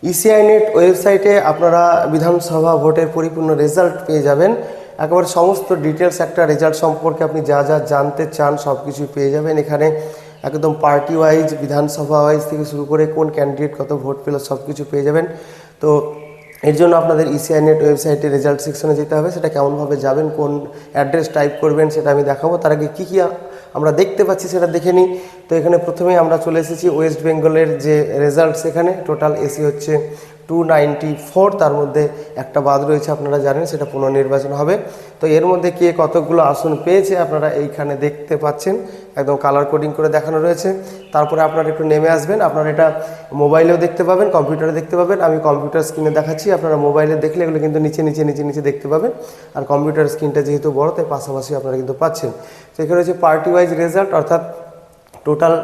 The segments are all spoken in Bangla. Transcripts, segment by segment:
ইসিআই নেট ওয়েবসাইটে আপনারা বিধানসভা ভোটের পরিপূর্ণ রেজাল্ট পেয়ে যাবেন। একেবারে সমস্ত ডিটেলস একটা রেজাল্ট সম্পর্কে আপনি যা যা জানতে চান সব কিছুই পেয়ে যাবেন এখানে। একদম পার্টি ওয়াইজ, বিধানসভা ওয়াইজ থেকে শুরু করে কোন ক্যান্ডিডেট কত ভোট পেল সব কিছু পেয়ে যাবেন। তো এর জন্য আপনাদের ইসিআই নেট ওয়েবসাইটে রেজাল্ট সেকশনে যেতে হবে। সেটা কেমনভাবে যাবেন, কোন অ্যাড্রেস টাইপ করবেন সেটা আমি দেখাবো। তার আগে কী কী আমরা দেখতে পাচ্ছি সেটা দেখে নিই। তো এখানে প্রথমেই আমরা চলে এসেছি ওয়েস্ট বেঙ্গলের যে রেজাল্ট, সেখানে টোটাল এসি হচ্ছে 294, তার মধ্যে একটা বাদ রয়েছে আপনারা জানেন, সেটা পুনর্নির্বাচন হবে। তো এর মধ্যে কে কতগুলো আসন পেয়েছে আপনারা এইখানে দেখতে পাচ্ছেন, একদম কালার কোডিং করে দেখানো রয়েছে। তারপরে আপনারা একটু নেমে আসবেন, আপনারা এটা মোবাইলেও দেখতে পাবেন, কম্পিউটারে দেখতে পাবেন। আমি কম্পিউটার স্ক্রিনে দেখাচ্ছি, আপনারা মোবাইলে দেখলে এগুলো কিন্তু নিচে নিচে নিচে নিচে দেখতে পাবেন। আর কম্পিউটার স্ক্রিনটা যেহেতু বড় তাই পাশাপাশি আপনারা কিন্তু পাচ্ছেন। তো এখানে হচ্ছে পার্টি ওয়াইজ রেজাল্ট, অর্থাৎ টোটাল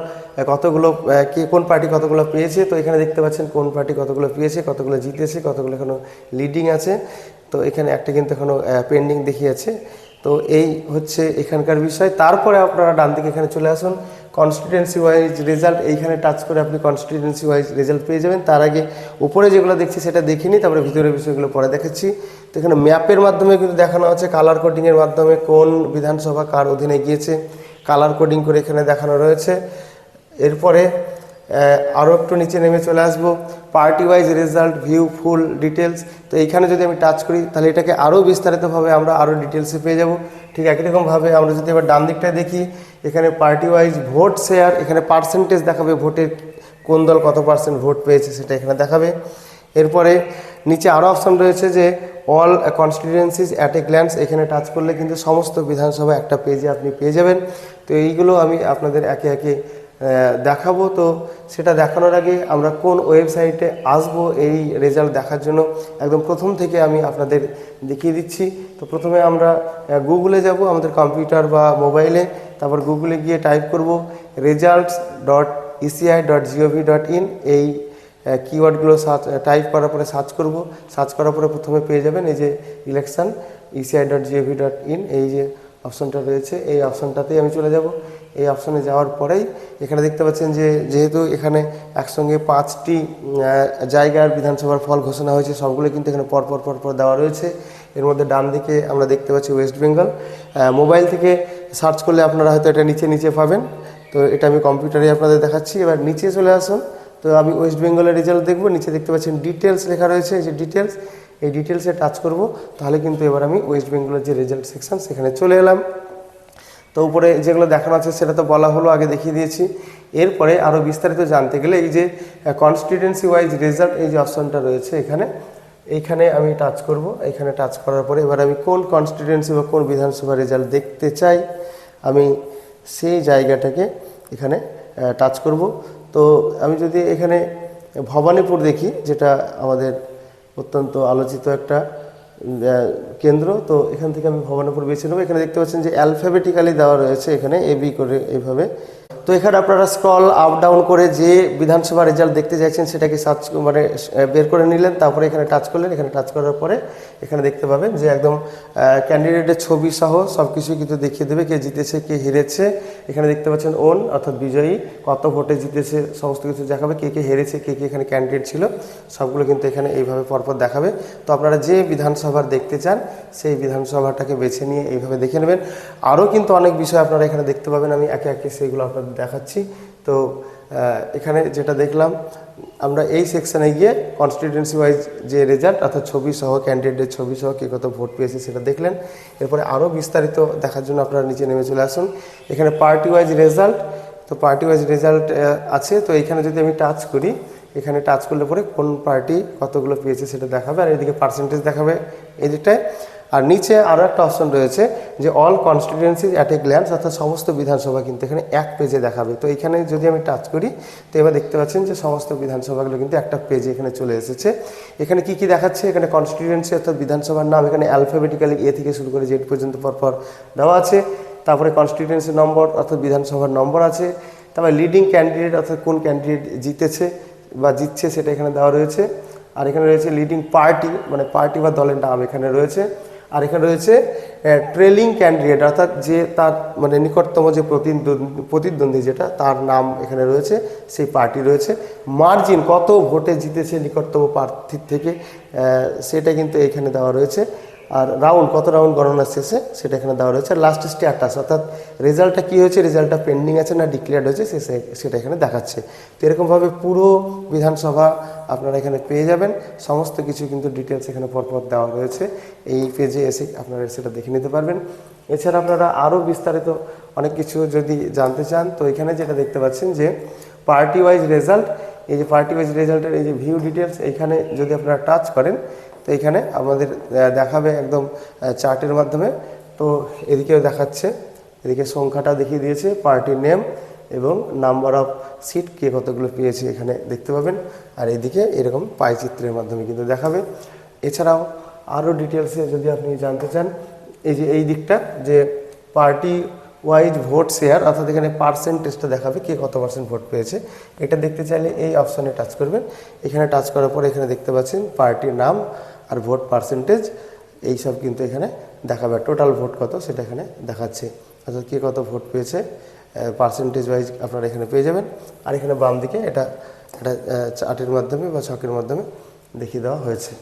কতগুলো কে কোন পার্টি কতগুলো পেয়েছে। তো এখানে দেখতে পাচ্ছেন কোন পার্টি কতগুলো পেয়েছে, কতগুলো জিতেছে, কতগুলো এখনও লিডিং আছে। তো এখানে একটা কিন্তু এখনও পেন্ডিং দেখিয়েছে। তো এই হচ্ছে এখানকার বিষয়। তারপরে আপনারা ডান দিকে এখানে চলে আসুন, কনস্টিটিউয়েন্সি ওয়াইজ রেজাল্ট, এইখানে টাচ করে আপনি কনস্টিটিউয়েন্সি ওয়াইজ রেজাল্ট পেয়ে যাবেন। তার আগে উপরে যেগুলো দেখছি সেটা দেখে নিই, তারপরে ভিতরের বিষয়গুলো পরে দেখাচ্ছি। তো এখানে ম্যাপের মাধ্যমে কিন্তু দেখানো হচ্ছে, কালার কোডিংয়ের মাধ্যমে কোন বিধানসভা কার অধীনে গিয়েছে কালার কোডিং করে এখানে দেখানো রয়েছে। এরপরে আরও একটু নিচে নেমে চলে আসবো, party wise result view full details. তো এইখানে যদি আমি টাচ করি তাহলে এটাকে আরও বিস্তারিতভাবে আমরা আরও ডিটেলসে পেয়ে যাব। ঠিক একই রকমভাবে আমরা যদি এবার ডান দিকটায় দেখি, এখানে পার্টি ওয়াইজ ভোট শেয়ার, এখানে পার্সেন্টেজ দেখাবে, ভোটের কোন দল কত পার্সেন্ট ভোট পেয়েছে সেটা এখানে দেখাবে। এরপরে নিচে আরও অপশান রয়েছে যে অল কনস্টিটিউয়েন্সিজ অ্যাট এ গ্ল্যান্স, এখানে টাচ করলে কিন্তু সমস্ত বিধানসভা একটা পেজে আপনি পেয়ে যাবেন। তো এইগুলো আমি আপনাদের একে একে দেখাবো। তো সেটা দেখানোর আগে আমরা কোন ওয়েবসাইটে আসবো এই রেজাল্ট দেখার জন্য একদম প্রথম থেকে আমি আপনাদের দেখিয়ে দিচ্ছি। তো প্রথমে আমরা গুগলে যাব আমাদের কম্পিউটার বা মোবাইলে, তারপর গুগলে গিয়ে টাইপ করব results.eci.gov.in। এই কিওয়ার্ডগুলো টাইপ করার পরে সার্চ করব। সার্চ করার পরে প্রথমে পেয়ে যাবেন এই যে ইলেকশন eci.gov.in, এই যে অপশানটা রয়েছে এই অপশানটাতেই আমি চলে যাব। এই অপশানে যাওয়ার পরেই এখানে দেখতে পাচ্ছেন যে যেহেতু এখানে একসঙ্গে 5টি জায়গার বিধানসভার ফল ঘোষণা হয়েছে, সবগুলো কিন্তু এখানে পরপর পরপর দেওয়া রয়েছে। এর মধ্যে ডান দিকে আমরা দেখতে পাচ্ছি ওয়েস্ট বেঙ্গল। মোবাইল থেকে সার্চ করলে আপনারা হয়তো এটা নিচে নিচে পাবেন। তো এটা আমি কম্পিউটারে আপনাদের দেখাচ্ছি। এবার নিচে চলে আসুন। তো আমি ওয়েস্ট বেঙ্গলের রেজাল্ট দেখবো। নিচে দেখতে পাচ্ছেন ডিটেলস লেখা রয়েছে, এই যে ডিটেলস, এই ডিটেলসে টাচ করব। তাহলে কিন্তু এবার আমি ওয়েস্ট বেঙ্গলের যে রেজাল্ট সেকশন সেখানে চলে এলাম। তো উপরে যেগুলো দেখানো আছে সেটা তো বলা হলো, আগে দেখিয়ে দিয়েছি। এরপরে আরও বিস্তারিত জানতে গেলে এই যে কনস্টিটিউয়েন্সি ওয়াইজ রেজাল্ট, এই যে অপশানটা রয়েছে এইখানে আমি টাচ করব। এখানে টাচ করার পরে এবার আমি কোন কনস্টিটিউয়েন্সি বা কোন বিধানসভা রেজাল্ট দেখতে চাই আমি সেই জায়গাটাকে এখানে টাচ করব। তো আমি যদি এখানে ভবানীপুর দেখি, যেটা আমাদের অত্যন্ত আলোচিত একটা কেন্দ্র, তো এখান থেকে আমি ভবানীপুর বেছে নেব। এখানে দেখতে পাচ্ছেন যে অ্যালফাবেটিক্যালি দেওয়া রয়েছে, এখানে এবি করে এইভাবে। তো এখানে আপনারা স্ক্রল আপ ডাউন করে যে বিধানসভা রেজাল্ট দেখতে চাইছেন সেটাকে সার্চ বের করে নিলেন। তারপরে এখানে টাচ করলেন। এখানে টাচ করার পরে এখানে দেখতে পাবেন যে একদম ক্যান্ডিডেটের ছবি সহ সব কিছুই কিন্তু দেখিয়ে দেবে, কে জিতেছে কে হেরেছে। এখানে দেখতে পাচ্ছেন ওন অর্থাৎ বিজয়ী, কত ভোটে জিতেছে সমস্ত কিছু দেখাবে, কে কে হেরেছে, কে কে এখানে ক্যান্ডিডেট ছিল, সবগুলো কিন্তু এখানে এইভাবে পরপর দেখাবে। তো আপনারা যে বিধানসভার দেখতে চান সেই বিধানসভাটাকে বেছে নিয়ে এইভাবে দেখে নেবেন। আরও কিন্তু অনেক বিষয় আপনারা এখানে দেখতে পাবেন, আমি একে একে সেইগুলো আপনাদের দেখাচ্ছি। তো এখানে যেটা দেখলাম আমরা এই সেকশানে গিয়ে কনস্টিটিউয়েন্সি ওয়াইজ যে রেজাল্ট অর্থাৎ ছবি সহ ক্যান্ডিডেটের ছবি সহ কে কত ভোট পেয়েছে সেটা দেখলেন। এরপরে আরও বিস্তারিত দেখার জন্য আপনারা নিচে নেমে চলে আসুন। এখানে পার্টি ওয়াইজ রেজাল্ট, তো পার্টি ওয়াইজ রেজাল্ট আছে। তো এখানে যদি আমি টাচ করি, এখানে টাচ করলে পরে কোন পার্টি কতগুলো পেয়েছে সেটা দেখাবে, আর এদিকে পার্সেন্টেজ দেখাবে এই দিকটায়। আর নিচে আরও একটা অপশন রয়েছে যে অল কনস্টিটিউয়েন্সিজ অ্যাট এ গ্ল্যান্স, অর্থাৎ সমস্ত বিধানসভা কিন্তু এখানে এক পেজে দেখাবে। তো এখানে যদি আমি টাচ করি তো এবার দেখতে পাচ্ছেন যে সমস্ত বিধানসভাগুলো কিন্তু একটা পেজে এখানে চলে এসেছে। এখানে কি কি দেখাচ্ছে, এখানে কনস্টিটিউয়েন্সি অর্থাৎ বিধানসভার নাম এখানে অ্যালফাবেটিক্যালি এ থেকে শুরু করে জেড পর্যন্ত পরপর দেওয়া আছে। তারপরে কনস্টিটিউয়েন্সি নম্বর অর্থাৎ বিধানসভার নম্বর আছে। তারপরে লিডিং ক্যান্ডিডেট অর্থাৎ কোন ক্যান্ডিডেট জিতেছে বা জিতছে সেটা এখানে দেওয়া রয়েছে। আর এখানে রয়েছে লিডিং পার্টি, মানে পার্টি বা দলের নাম এখানে রয়েছে। আর এখানে রয়েছে ট্রেলিং ক্যান্ডিডেট, অর্থাৎ যে তার মানে নিকটতম যে প্রতিদ্বন্দ্বী যেটা তার নাম এখানে রয়েছে, সেই পার্টি রয়েছে। মার্জিন কত ভোটে জিতেছে নিকটতম প্রার্থীর থেকে সেটা কিন্তু এখানে দেওয়া রয়েছে। আর রাউন্ড কত রাউন্ড গণনার শেষে সেটা এখানে দেওয়া রয়েছে। লাস্ট স্ট্যাটাস অর্থাৎ রেজাল্টটা কী হয়েছে, রেজাল্টটা পেন্ডিং আছে না ডিক্লেয়ার্ড হয়েছে সেটা এখানে দেখাচ্ছে। তো এরকমভাবে পুরো বিধানসভা আপনারা এখানে পেয়ে যাবেন। সমস্ত কিছু কিন্তু ডিটেলস এখানে পরপর দেওয়া রয়েছে। এই পেজে এসে আপনারা সেটা দেখে নিতে পারবেন। এছাড়া আপনারা আরও বিস্তারিত অনেক কিছু যদি জানতে চান, তো এখানে যেটা দেখতে পাচ্ছেন যে পার্টি ওয়াইজ রেজাল্ট, এই যে পার্টি ওয়াইজ রেজাল্টের এই যে ভিউ ডিটেলস, এইখানে যদি আপনারা টাচ করেন তো এখানে আমাদের দেখাবে একদম চার্টের মাধ্যমে। তো এদিকেও দেখাচ্ছে, এদিকে সংখ্যাটা দেখিয়ে দিয়েছে, পার্টির নেম এবং নাম্বার অফ সিট কে কতগুলো পেয়েছে এখানে দেখতে পাবেন। আর এদিকে এরকম পাই চিত্রের মাধ্যমে কিন্তু দেখাবে। এছাড়াও আরও ডিটেলসে যদি আপনি জানতে চান, এই যে এই দিকটা যে পার্টি ওয়াইজ ভোট শেয়ার, অর্থাৎ এখানে পার্সেন্টেজটা দেখাবে কে কত পার্সেন্ট ভোট পেয়েছে। এটা দেখতে চাইলে এই অপশানে টাচ করবেন। এখানে টাচ করার পরে এখানে দেখতে পাচ্ছেন পার্টির নাম আর ভোট পার্সেন্টেজ, এইসব কিন্তু এখানে দেখাবে। টোটাল ভোট কত সেটা এখানে দেখাচ্ছে, অর্থাৎ কে কত ভোট পেয়েছে পার্সেন্টেজ ওয়াইজ আপনারা এখানে পেয়ে যাবেন। আর এখানে বাম দিকে এটা চার্টের মাধ্যমে বা ছকের মাধ্যমে দেখিয়ে দেওয়া হয়েছে।